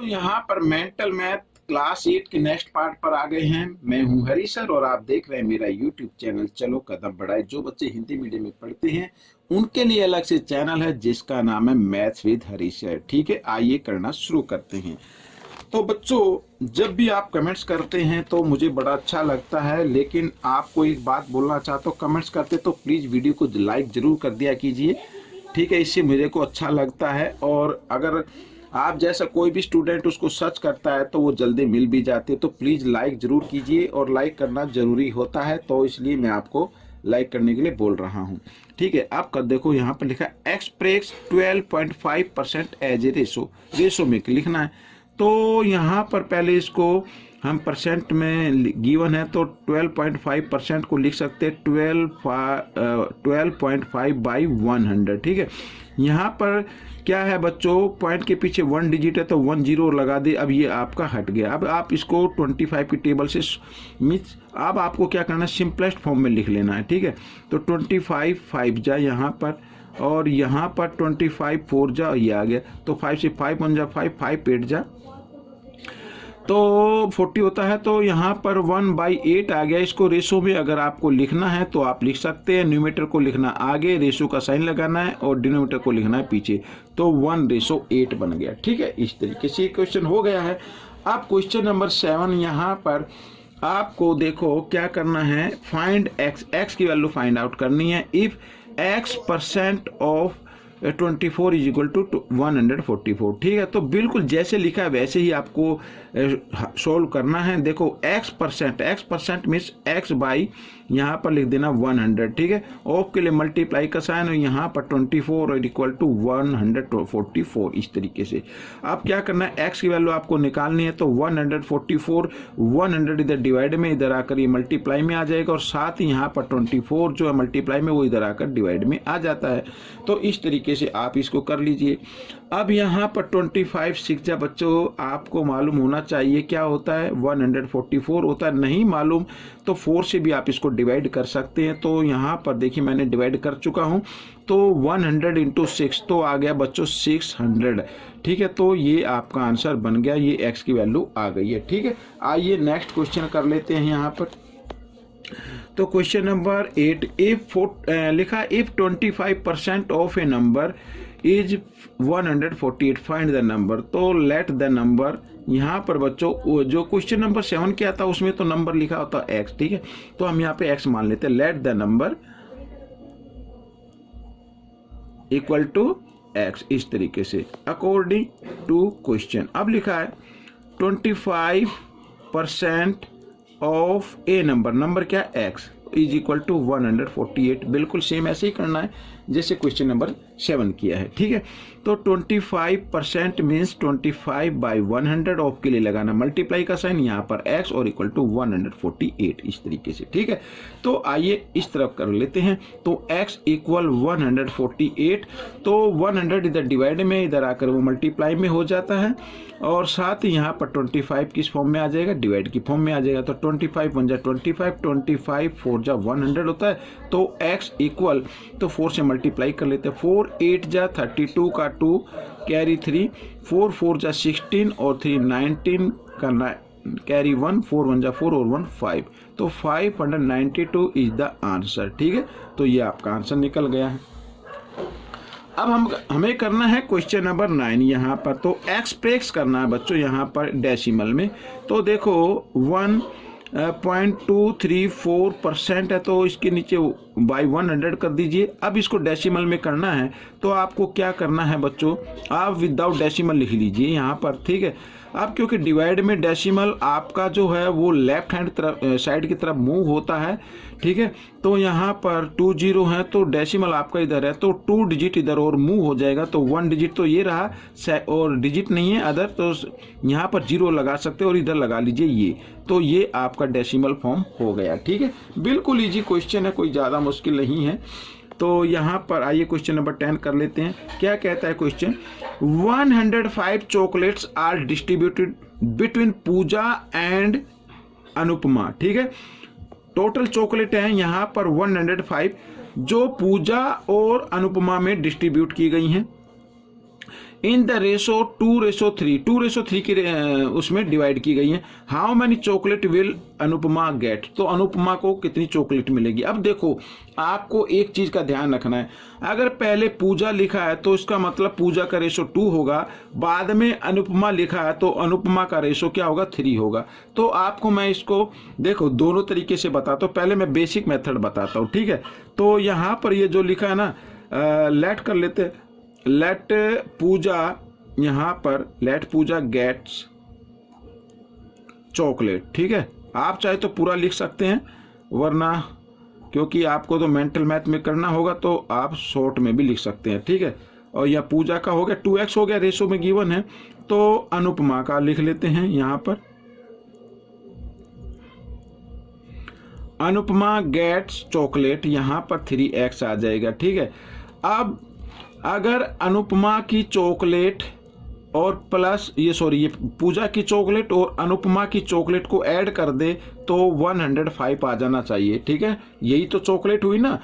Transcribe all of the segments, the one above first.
तो यहाँ पर मेंटल मैथ क्लास 8 के नेक्स्ट पार्ट पर आ गए हैं। मैं हूँ हरी सर और आप देख रहे हैं मेरा यूट्यूब चैनल चलो कदम बढ़ाए। जो बच्चे हिंदी मीडियम में पढ़ते हैं उनके लिए अलग से चैनल है जिसका नाम है मैथ्स विद हरी सर। ठीक है, आइए करना शुरू करते हैं। तो बच्चों, जब भी आप कमेंट्स करते हैं तो मुझे बड़ा अच्छा लगता है, लेकिन आपको एक बात बोलना चाहता हूँ, कमेंट्स करते तो प्लीज़ वीडियो को लाइक ज़रूर कर दिया कीजिए। ठीक है, इससे मुझे को अच्छा लगता है। और अगर आप जैसा कोई भी स्टूडेंट उसको सर्च करता है तो वो जल्दी मिल भी जाती है। तो प्लीज़ लाइक ज़रूर कीजिए और लाइक करना ज़रूरी होता है, तो इसलिए मैं आपको लाइक करने के लिए बोल रहा हूँ। ठीक है, आप कर देखो यहाँ पर लिखा है एक्सप्रेस 12.5% एज ए रेशो में लिखना है। तो यहाँ पर पहले इसको हम परसेंट में गिवन है तो 12.5% को लिख सकते हैं 12.5 बाई 100। ठीक है, यहाँ पर क्या है बच्चों, पॉइंट के पीछे 1 डिजिट है तो 1 0 लगा दे। अब ये आपका हट गया। अब आप इसको 25 की टेबल से मीन्स अब आपको क्या करना है, सिंपलेस्ट फॉर्म में लिख लेना है। ठीक है, तो 25 5 जा यहाँ पर, और यहाँ पर 25 4 जा, ये आ गया। तो 5 से 5 1 जा 5, 5 8 जा तो 40 होता है। तो यहाँ पर 1/8 आ गया। इसको रेशो में अगर आपको लिखना है तो आप लिख सकते हैं। न्यूमेटर को लिखना आगे, रेशो का साइन लगाना है, और डिनोमिनेटर को लिखना है पीछे। तो 1:8 बन गया। ठीक है, इस तरीके से क्वेश्चन हो गया है। अब क्वेश्चन नंबर 7, यहाँ पर आपको देखो क्या करना है, फाइंड एक्स की वैल्यू फाइंड आउट करनी है। If x% of 24 is equal to 144। ठीक है, तो बिल्कुल जैसे लिखा है वैसे ही आपको सोल्व करना है। देखो x% मीन्स x बाई यहाँ पर लिख देना 100। ठीक है, ऑफ के लिए मल्टीप्लाई का साइन, और यहाँ पर 24 और इक्वल टू 144। इस तरीके से अब क्या करना है, x की वैल्यू आपको निकालनी है। तो 144 100 इधर डिवाइड में, इधर आकर ये मल्टीप्लाई में आ जाएगा, और साथ ही यहाँ पर 24 जो है मल्टीप्लाई में वो इधर आकर डिवाइड में आ जाता है। तो इस तरीके से आप इसको कर लीजिए। अब यहाँ पर 25 6 जा बच्चों, आपको मालूम होना चाहिए क्या होता है, 144 होता है। नहीं मालूम तो 4 से भी आप इसको डिवाइड कर सकते हैं। तो यहाँ पर देखिए मैंने डिवाइड कर चुका हूँ। तो 100 इंटू 6 तो आ गया बच्चों 600। ठीक है, तो ये आपका आंसर बन गया, ये एक्स की वैल्यू आ गई है। ठीक है, आइए नेक्स्ट क्वेश्चन कर लेते हैं यहाँ पर। तो क्वेश्चन नंबर 8, लिखा if 25% of A number is 148 find the number. तो लेट द नंबर, यहाँ पर बच्चों जो क्वेश्चन नंबर 7 क्या था उसमें तो नंबर लिखा होता है x। ठीक है, तो हम यहाँ पे x मान लेते हैं। Let the number equal to x, इस तरीके से अकॉर्डिंग टू क्वेश्चन। अब लिखा है 25% ऑफ ए नंबर क्या x इज इक्वल टू 148। बिल्कुल सेम ऐसे ही करना है जैसे क्वेश्चन नंबर 7 किया है। ठीक है, तो 25% मीन्स 25 बाई 100, ऑफ के लिए लगाना मल्टीप्लाई का साइन, यहाँ पर x और इक्वल टू 148 इस तरीके से। ठीक है, तो आइए इस तरफ कर लेते हैं। तो x इक्वल 148, तो 100 इधर डिवाइड में, इधर आकर वो मल्टीप्लाई में हो जाता है, और साथ ही यहाँ पर 25 किस फॉर्म में आ जाएगा, डिवाइड की फॉर्म में आ जाएगा। तो 25 1 जा 25, 25 4 जा 100 होता है। तो x इक्वल, तो 4 से मल्टीप्लाई कर लेते हैं। 4 8 जा 32 का 2 कैरी 3, 4 4 जा 16 और 3 19 का कैरी 1, 4 1 जा 4 और 1 5। तो 592 इज द आंसर। ठीक है, तो ये आपका आंसर निकल गया है। अब हमें करना है क्वेश्चन नंबर 9 यहाँ पर। तो एक्सप्रेस करना है बच्चों यहाँ पर डेसिमल में। तो देखो 1.234% है, तो इसके नीचे बाई 100 कर दीजिए। अब इसको डेसिमल में करना है तो आपको क्या करना है बच्चों, आप विदाउट डेसिमल लिख लीजिए यहाँ पर। ठीक है, अब क्योंकि डिवाइड में डेसिमल आपका जो है वो लेफ्ट हैंड तरफ साइड की तरफ मूव होता है। ठीक है, तो यहाँ पर 2 0 है तो डेसिमल आपका इधर है, तो 2 डिजिट इधर और मूव हो जाएगा। तो 1 डिजिट तो ये रहा, और डिजिट नहीं है अदर, तो यहाँ पर 0 लगा सकते हैं और इधर लगा लीजिए ये। तो ये आपका डेसिमल फॉर्म हो गया। ठीक है, बिल्कुल इजी क्वेश्चन है, कोई ज़्यादा मुश्किल नहीं है। तो यहाँ पर आइए क्वेश्चन नंबर 10 कर लेते हैं। क्या कहता है question, 105 chocolates are distributed between Puja and Anupama. ठीक है, टोटल चॉकलेट है यहाँ पर 105 जो पूजा और अनुपमा में डिस्ट्रीब्यूट की गई हैं। इन द रेशो 2:3, 2:3 की उसमें डिवाइड की गई है। How many chocolate will Anupama get, तो अनुपमा को कितनी चॉकलेट मिलेगी। अब देखो आपको एक चीज का ध्यान रखना है, अगर पहले पूजा लिखा है तो इसका मतलब पूजा का रेशो 2 होगा, बाद में अनुपमा लिखा है तो अनुपमा का रेशो क्या होगा, 3 होगा। तो आपको मैं इसको देखो दोनों तरीके से बताता हूँ, पहले मैं बेसिक मेथड बताता हूँ, ठीक है। तो यहाँ पर ये जो लिखा है ना, लेट कर लेते, लेट पूजा, यहाँ पर लेट पूजा गेट्स चॉकलेट, ठीक है। आप चाहे तो पूरा लिख सकते हैं, वरना क्योंकि आपको तो मेंटल मैथ में करना होगा तो आप शॉर्ट में भी लिख सकते हैं, ठीक है। और यह पूजा का हो गया, 2x हो गया, रेशो में गिवन है, तो अनुपमा का लिख लेते हैं यहाँ पर, अनुपमा गेट्स चॉकलेट, यहाँ पर 3x आ जाएगा, ठीक है। अब अगर अनुपमा की चॉकलेट और प्लस ये पूजा की चॉकलेट और अनुपमा की चॉकलेट को ऐड कर दे तो 105 आ जाना चाहिए, ठीक है। यही तो चॉकलेट हुई ना,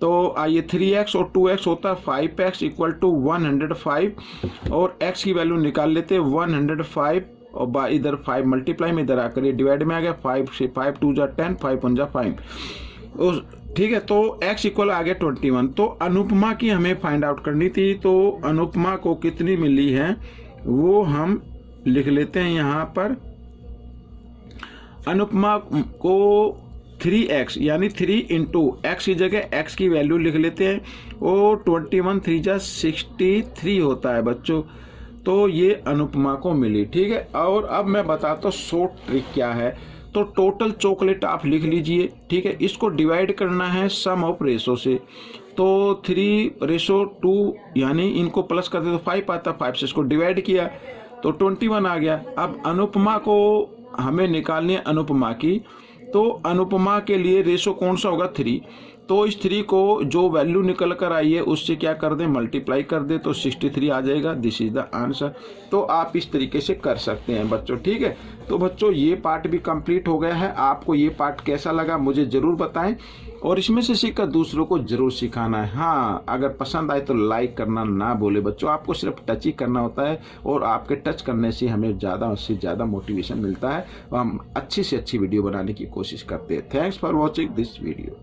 तो आइए 3x और 2x होता है 5x इक्वल टू 105, और x की वैल्यू निकाल लेते 105, और इधर 5 मल्टीप्लाई में इधर आकर ये डिवाइड में आ गया, 5 से 5 2 जा 10, 5 1 जा 5, ठीक है। तो x इक्वल आ गया 21। तो अनुपमा की हमें फाइंड आउट करनी थी, तो अनुपमा को कितनी मिली है वो हम लिख लेते हैं यहाँ पर। अनुपमा को 3x यानी 3 इंटू एक्स की जगह x की वैल्यू लिख लेते हैं, और 21 3 जा 63 होता है बच्चों। तो ये अनुपमा को मिली, ठीक है। और अब मैं बताता हूँ शॉर्ट ट्रिक क्या है। तो टोटल चॉकलेट आप लिख लीजिए, ठीक है। इसको डिवाइड करना है सम ऑफ रेशो से, तो 3:2 यानी इनको प्लस करते तो 5 आता, 5 से इसको डिवाइड किया तो 21 आ गया। अब अनुपमा को हमें निकालनी है, अनुपमा की, तो अनुपमा के लिए रेशो कौन सा होगा, 3। तो इस 3 को जो वैल्यू निकल कर आई है उससे क्या कर दें, मल्टीप्लाई कर दें, तो 63 आ जाएगा। This is the answer. तो आप इस तरीके से कर सकते हैं बच्चों, ठीक है। तो बच्चों ये पार्ट भी कंप्लीट हो गया है। आपको ये पार्ट कैसा लगा मुझे ज़रूर बताएं, और इसमें से सीखकर दूसरों को जरूर सिखाना है। हाँ, अगर पसंद आए तो लाइक करना ना भूले बच्चों, आपको सिर्फ टच ही करना होता है, और आपके टच करने से हमें ज़्यादा से ज़्यादा मोटिवेशन मिलता है, और हम अच्छी से अच्छी वीडियो बनाने की कोशिश करते हैं। Thanks for watching this video.